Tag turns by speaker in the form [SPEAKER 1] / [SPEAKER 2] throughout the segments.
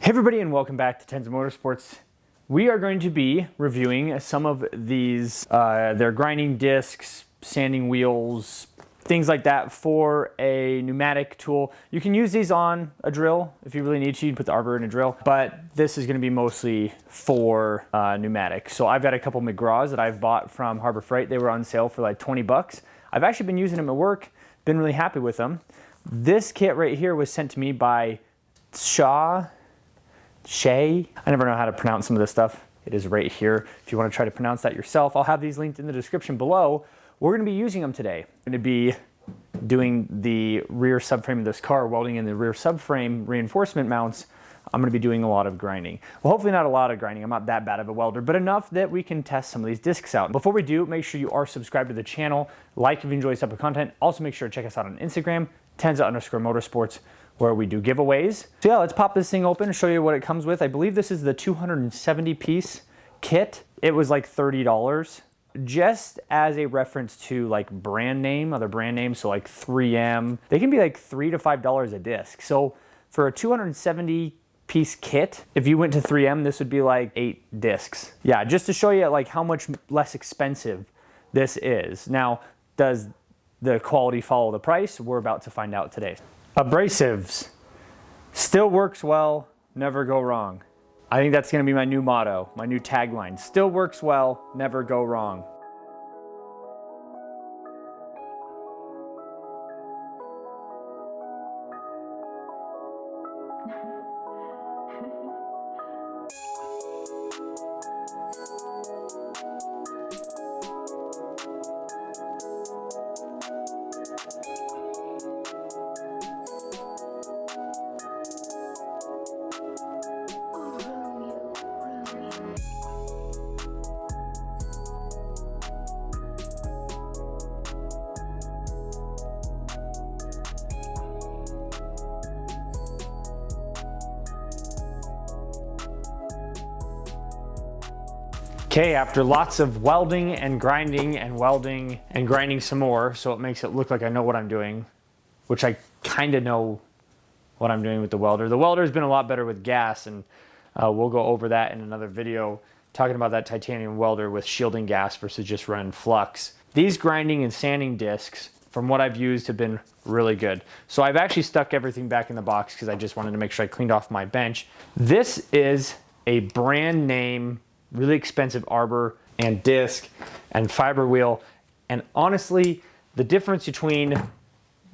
[SPEAKER 1] Hey everybody, and welcome back to Tenza Motorsports. We are going to be reviewing some of these, their grinding discs, sanding wheels, things like that for a pneumatic tool. You can use these on a drill if you really need to. You can put the arbor in a drill, but this is going to be mostly for pneumatic. So I've got a couple McGraws that I've bought from Harbor Freight. They were on sale for like 20 bucks. I've actually been using them at work, been really happy with them. This kit right here was sent to me by TSHYA. I never know how to pronounce some of this stuff. It is right here. If you want to try to pronounce that yourself, I'll have these linked in the description below. We're going to be using them today. I'm going to be doing the rear subframe of this car, welding in the rear subframe reinforcement mounts. I'm going to be doing a lot of grinding. Well, hopefully not a lot of grinding. I'm not that bad of a welder, but enough that we can test some of these discs out. Before we do, make sure you are subscribed to the channel. Like if you enjoy this type of content. Also make sure to check us out on Instagram, Tenza_Motorsports, where we do giveaways. So yeah, let's pop this thing open and show you what it comes with. I believe this is the 270 piece kit. It was like $30. Just as a reference to like brand name, other brand names, so like 3M, they can be like $3 to $5 a disc. So for a 270 piece kit, if you went to 3M, this would be like 8 discs. Yeah, just to show you like how much less expensive this is. Now, does the quality follow the price? We're about to find out today. Abrasives. Still works well, never go wrong. I think that's going to be my new motto, my new tagline. Still works well, never go wrong. Okay, after lots of welding and grinding and welding and grinding some more, so it makes it look like I know what I'm doing, which I kind of know what I'm doing with the welder. The welder's been a lot better with gas, and we'll go over that in another video, talking about that titanium welder with shielding gas versus just running flux. These grinding and sanding discs, from what I've used, have been really good. So I've actually stuck everything back in the box because I just wanted to make sure I cleaned off my bench. This is a brand name, really expensive arbor and disc and fiber wheel. And honestly, the difference between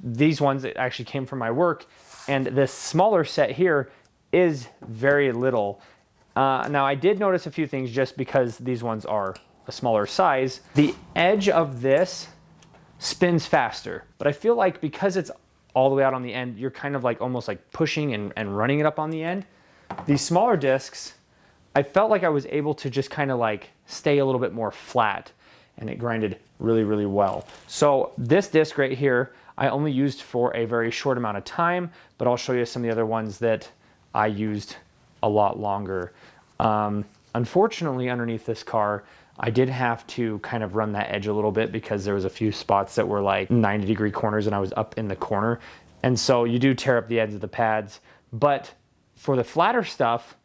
[SPEAKER 1] these ones that actually came from my work and this smaller set here is very little. Now I did notice a few things just because these ones are a smaller size. The edge of this spins faster, but I feel like because it's all the way out on the end, you're kind of like almost like pushing and running it up on the end. These smaller discs, I felt like I was able to just kind of like stay a little bit more flat, and it grinded really, really well. So this disc right here, I only used for a very short amount of time, but I'll show you some of the other ones that I used a lot longer. Unfortunately, underneath this car, I did have to kind of run that edge a little bit because there was a few spots that were like 90-degree corners and I was up in the corner. And so you do tear up the edge of the pads, but for the flatter stuff,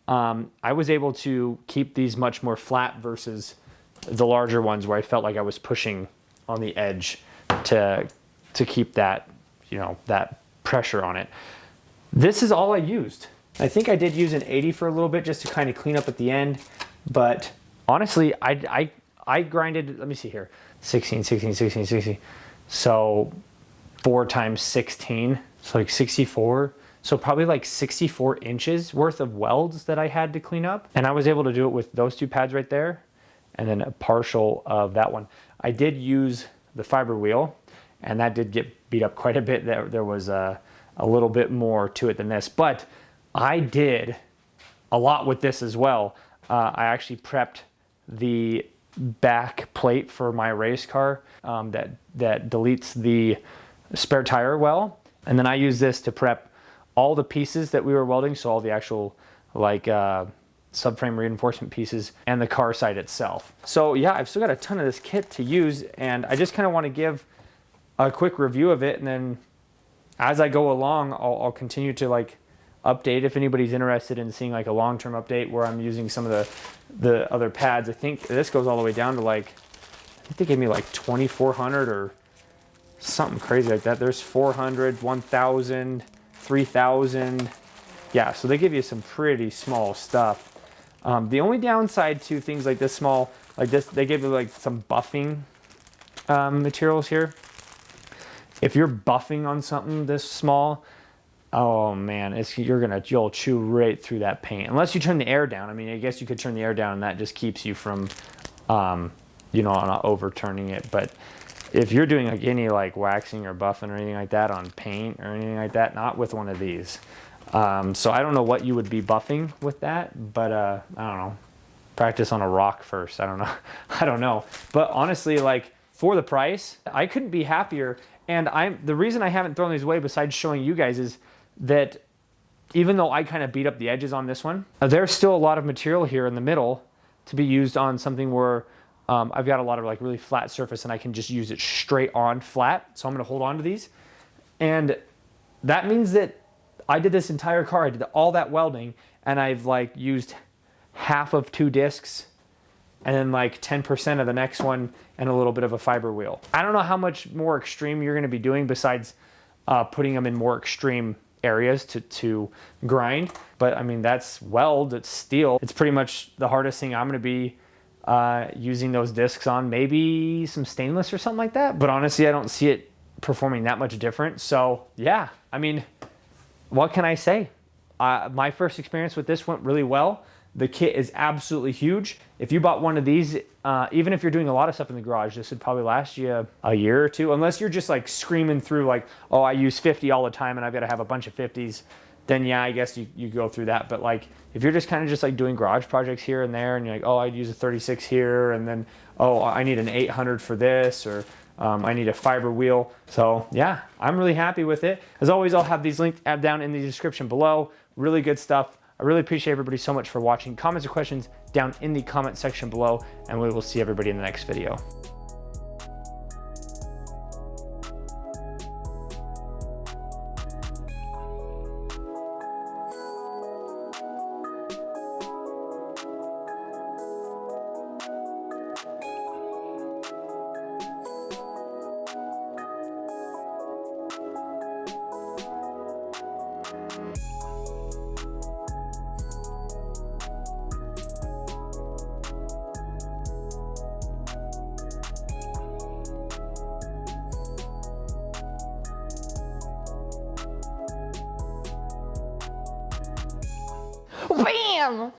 [SPEAKER 1] I was able to keep these much more flat versus the larger ones where I felt like I was pushing on the edge to keep that, you know, that pressure on it. This is all I used. I think I did use an 80 for a little bit just to kind of clean up at the end, but honestly, I grinded, let me see here, 16, 16, 16, 16. So 4 times 16, so like 64. So probably like 64 inches worth of welds that I had to clean up. And I was able to do it with those 2 pads right there and then a partial of that one. I did use the fiber wheel, and that did get beat up quite a bit. There was a little bit more to it than this, but I did a lot with this as well. I actually prepped the back plate for my race car that deletes the spare tire well. And then I use this to prep all the pieces that we were welding, so all the actual like subframe reinforcement pieces and the car side itself. So yeah, I've still got a ton of this kit to use, and I just kind of want to give a quick review of it, and then as I go along, I'll continue to like update if anybody's interested in seeing like a long-term update where I'm using some of the other pads. I think this goes all the way down to like, I think they gave me like 2,400 or something crazy like that. There's 400, 1,000, 3,000. Yeah, so they give you some pretty small stuff. The only downside to things like this small, like this, they give you like some buffing materials here. If you're buffing on something this small, oh man, you'll chew right through that paint. Unless you turn the air down. I mean, I guess you could turn the air down and that just keeps you from, you know, not overturning it. But if you're doing like any like waxing or buffing or anything like that on paint or anything like that, not with one of these. So I don't know what you would be buffing with that, but I don't know. Practice on a rock first. I don't know. I don't know. But honestly, like for the price, I couldn't be happier. And the reason I haven't thrown these away besides showing you guys is that even though I kind of beat up the edges on this one, there's still a lot of material here in the middle to be used on something where I've got a lot of like really flat surface and I can just use it straight on flat. So I'm going to hold on to these. And that means that I did this entire car. I did all that welding and I've like used half of 2 discs and then like 10% of the next one and a little bit of a fiber wheel. I don't know how much more extreme you're going to be doing besides putting them in more extreme areas to grind. But I mean, that's weld, it's steel. It's pretty much the hardest thing I'm going to be using those discs on. Maybe some stainless or something like that. But honestly, I don't see it performing that much different. So yeah, I mean, what can I say? My first experience with this went really well. The kit is absolutely huge. If you bought one of these, even if you're doing a lot of stuff in the garage, this would probably last you a year or two, unless you're just like screaming through like, oh, I use 50 all the time and I've got to have a bunch of 50s, then yeah, I guess you go through that. But like, if you're just kind of just like doing garage projects here and there and you're like, oh, I'd use a 36 here and then, oh, I need an 800 for this, or I need a fiber wheel. So yeah, I'm really happy with it. As always, I'll have these linked down in the description below. Really good stuff. I really appreciate everybody so much for watching. Comments or questions down in the comment section below, and we will see everybody in the next video.
[SPEAKER 2] Bam!